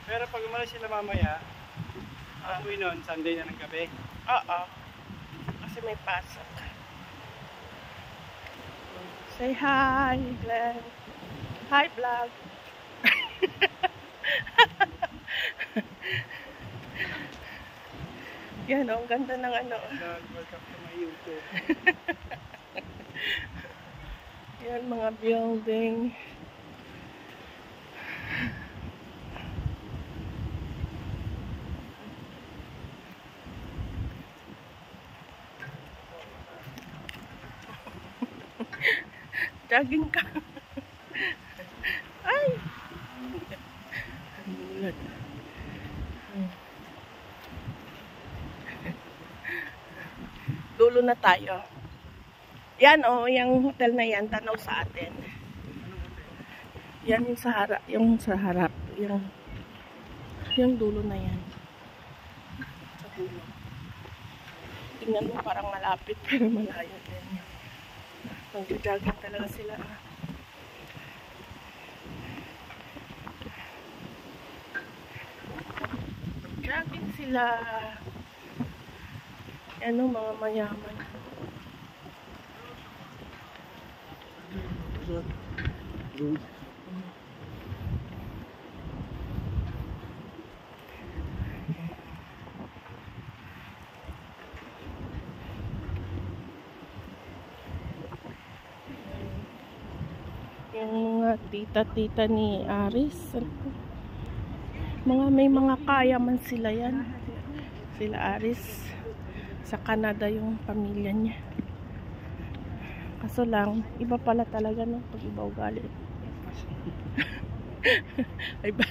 Pero pag umalis sila mamaya, uwi nun, Sunday na ng gabi. Oo. Kasi may pasok. Say hi, Glenn. Hi, vlog. Yan, ang ganda ng ano. Welcome to my YouTube. Yan, mga building. Jogging ka. Ay! Bulat. Dulo na tayo. Yan yung hotel na yan, tanaw sa atin. Yan yung sa harap, yung dulo na yan. Sa dulo. Tingnan mo parang malapit pero malayo din. Mag-jogging talaga sila. Jogging sila. Ano, mga mayaman. Yung mga tita-tita ni Aris. May mga kaya man sila yan. Sila Aris. Sa Canada yung pamilya niya. Kaso lang, iba pala talaga no, pag iba ugali. Ay ba?